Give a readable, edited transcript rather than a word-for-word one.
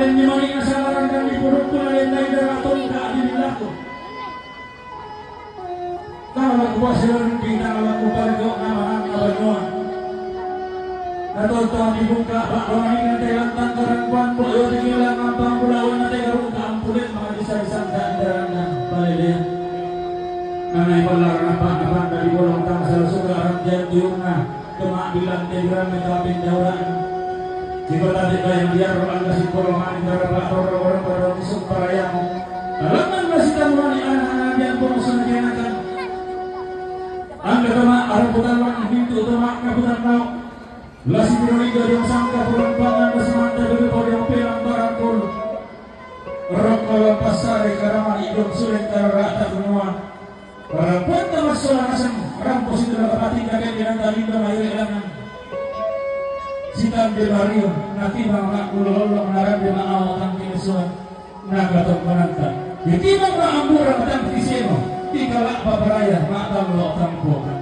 Alin ni mani nasalaran kami puruk ko na rin na idaraton ka adinila ko. Tawag ko sila rin pinawag ko paligaw na mahang kabanuan. Natolto ang ibuka, bakawin na tayo lang tangkarangkuan po, yun ilang ang pangkulawan na tayo karuta ang pulit, mga isa-isang daandaran na palilihan. Nanay palar na pang dari bolong tang sa suga ang dyan diyon na tumabilang tegram ng kapin dawan. Jika tadi kayang biar ang kasing kolongan daraba orang-orang pada isuk parayang. Alangan masih tamuan ni anak-anak yang bosan kenakan. Anda kama arabutan wang pintu utama kabutan kau. Lasi pironiga yang sangka perempangan besemanta berupa yang pelang barangkul. Rokol pasare karaman idom sulit karata benua. Para puenta masalah asam rampos itu dapat hati kakek dengan talinda mayor elangan. Sitam de Mario nanti bangga kulolong menarap dengan awatan kinesuan nagatok menantang. Di timang ambura matang kiseno, tigalak paparaya matam lo tampo.